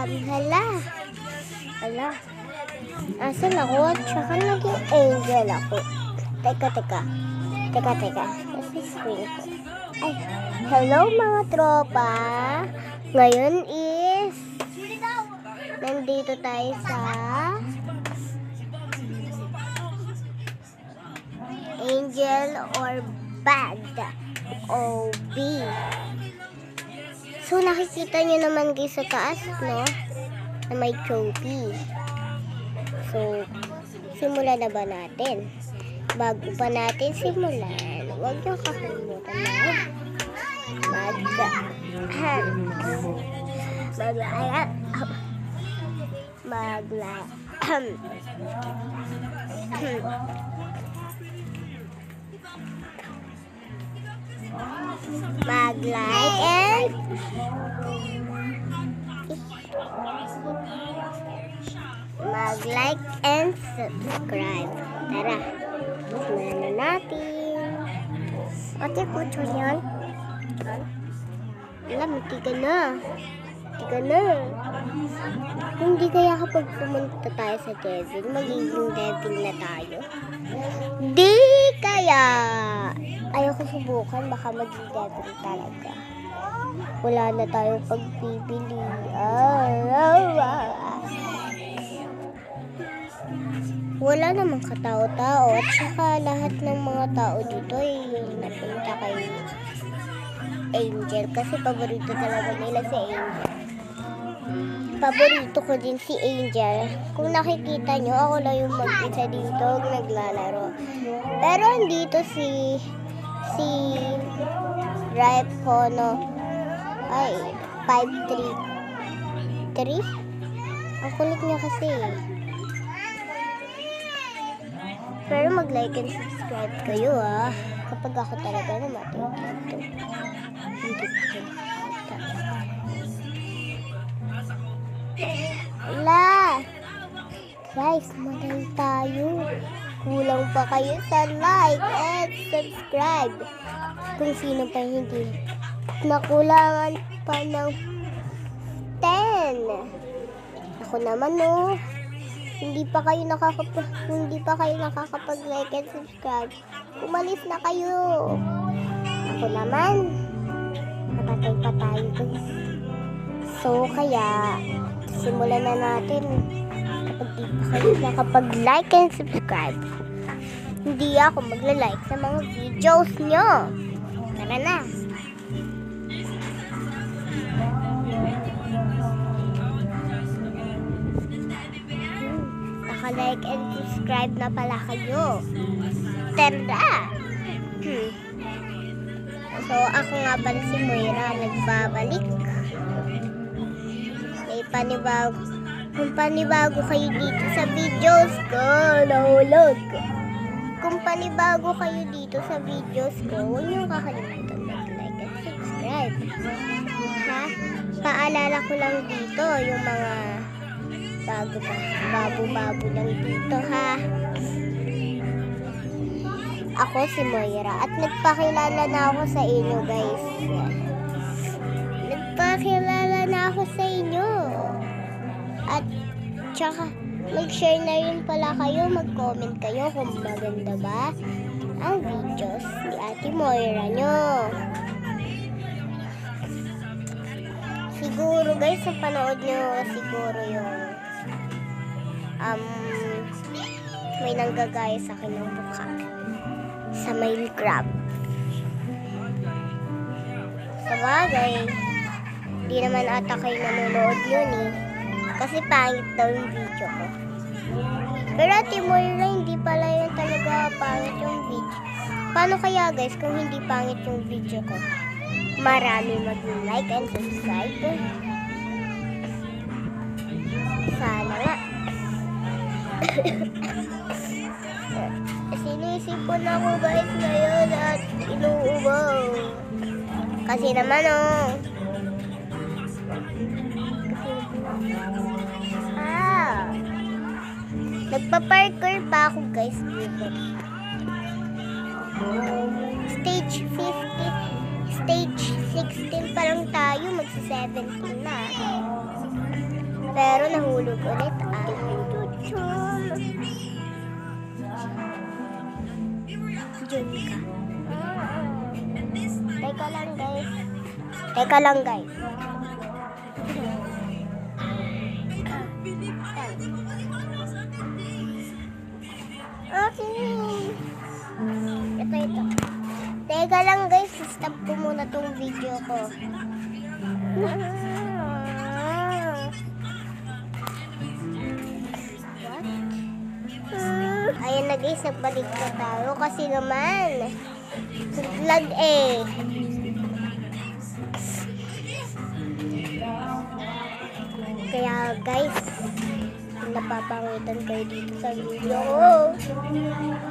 Hala. Hala. Asan ako? Tsaka naging angel ako. Teka. Kasi screen ko. Ay, hello mga tropa. Ngayon is nandito tayo sa Angel or Bad OB. So nakikita nyo naman guys sa taas, no? Na may trophy. So simulan na ba natin? Bago pa natin simulan, huwag nyo kakalimutan na mag-like and subscribe. Tara, simulan na natin. Ate, kutso yan. Alam, tiga na. Hindi kaya kapag pumunta tayo sa devil, magiging devil na tayo? Di kaya. Ayoko subukan, baka maging devil talaga. Wala na tayong pagpipili. Wala namang katao-tao at saka lahat ng mga tao dito ay napunta kay Angel kasi paborito talaga nila si Angel. Paborito ko din si Angel. Kung nakikita nyo, ako lang yung mag-isa dito naglalaro. Pero andito si Ripe Hono ay 533. Ang kulit niya kasi. Pero mag-like and subscribe kayo kapag ako talaga na matututo. Hindi ko. Wala! Guys, madal tayo. Kulang pa kayo sa like and subscribe. Kung sino pa hindi nakulangan pa ng 10. Ako naman hindi pa kayo nakakapag-like and subscribe, umalis na kayo. Ako naman, napatay pa tayo guys. So kaya, simulan na natin. Kapag di pa kayo nakapag-like and subscribe, hindi ako magla-like sa mga videos nyo. Tara na. Like and subscribe na pala kayo. Tara! So, ako nga pala si Moira, nagbabalik. May panibago. Kung panibago kayo dito sa videos ko, nahulog. Kung panibago kayo dito sa videos ko, huwag niyo kakalimutan mag-like and subscribe. Paalala ko lang dito yung mga bago lang dito Ako si Moira at nagpakilala na ako sa inyo guys. At tsaka mag-share na rin pala kayo, mag-comment kayo kung maganda ba ang videos ni Ate Moira nyo. Siguro guys, sa panood nyo siguro yung may nanggagaya sa akin ng mukha sa Minecraft. Sabagay, di naman ata kayo nanonood yun kasi pangit daw yung video ko. Pero Ate Moira, hindi pala yun talaga pangit yung video. Paano kaya guys kung hindi pangit yung video ko? Marami mag-like and subscribe. Sana nga. Sinisipon ako guys ngayon at inuubaw. Kasi naman nagpa-parkour pa ako guys dito. Stage 50, stage 16 pa lang tayo, magsa-17 na. Pero nahulog ulit. Diyan ka. Teka lang guys. Teka lang guys. Okay. Ito. Teka lang guys, stop ko muna tong video ko. Ayan na guys, nagbalik na tayo kasi naman lag eh. Kaya guys, kung napapangitan kayo dito sa video ko,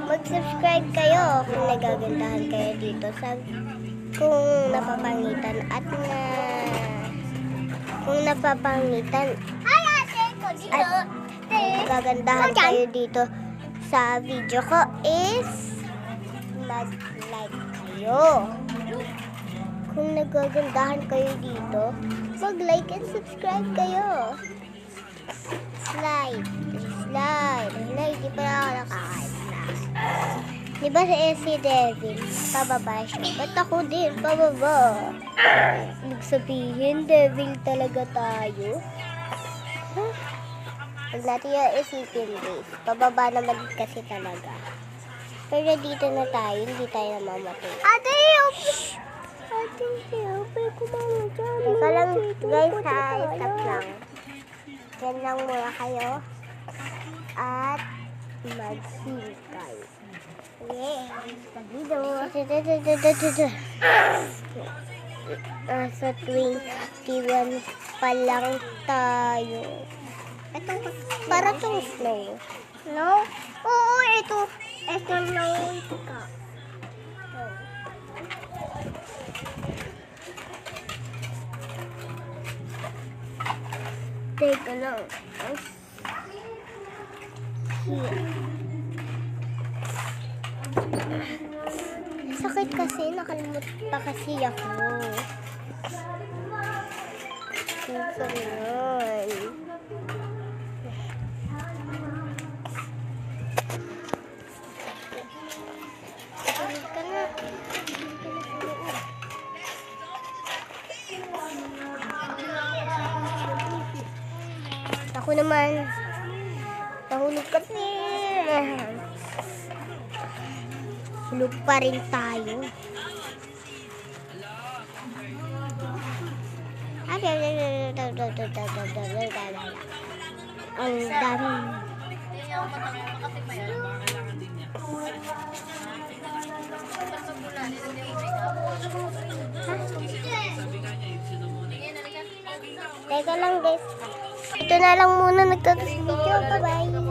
mag-subscribe kayo kung nagagandahan kayo dito sa kung napapangitan at kung napapangitan at nagagandahan kayo dito sa video ko is mag-like kayo. Kung nagagandahan kayo dito, mag-like and subscribe kayo. Slide. Di pa ako nakaka-slide. Di ba si Devil, pababa siya? Ba't ako din, pababa? Ibig sabihin, Devil talaga tayo? Huh? Huwag natin yung isipin, guys. Pababa naman kasi talaga. Pero dito na tayo, hindi tayo namamatay. Ate, help! Kumama dyan. Teka lang, guys, ha? Stop lang. Yan lang muna kayo. At mag-heal kayo. Yeah, nasa 21 pa lang tayo. Ito, para itong snow. No? Oo, ito. Ito snow ka. Teka lang. Sakit kasi, nakalimut pa kasi ako. Ito yun. Ka na. Ako naman, nahulog kasi. Hulog pa rin tayo. Ang dami. Teka lang guys. Ito na lang muna nagtatas video. Bye-bye.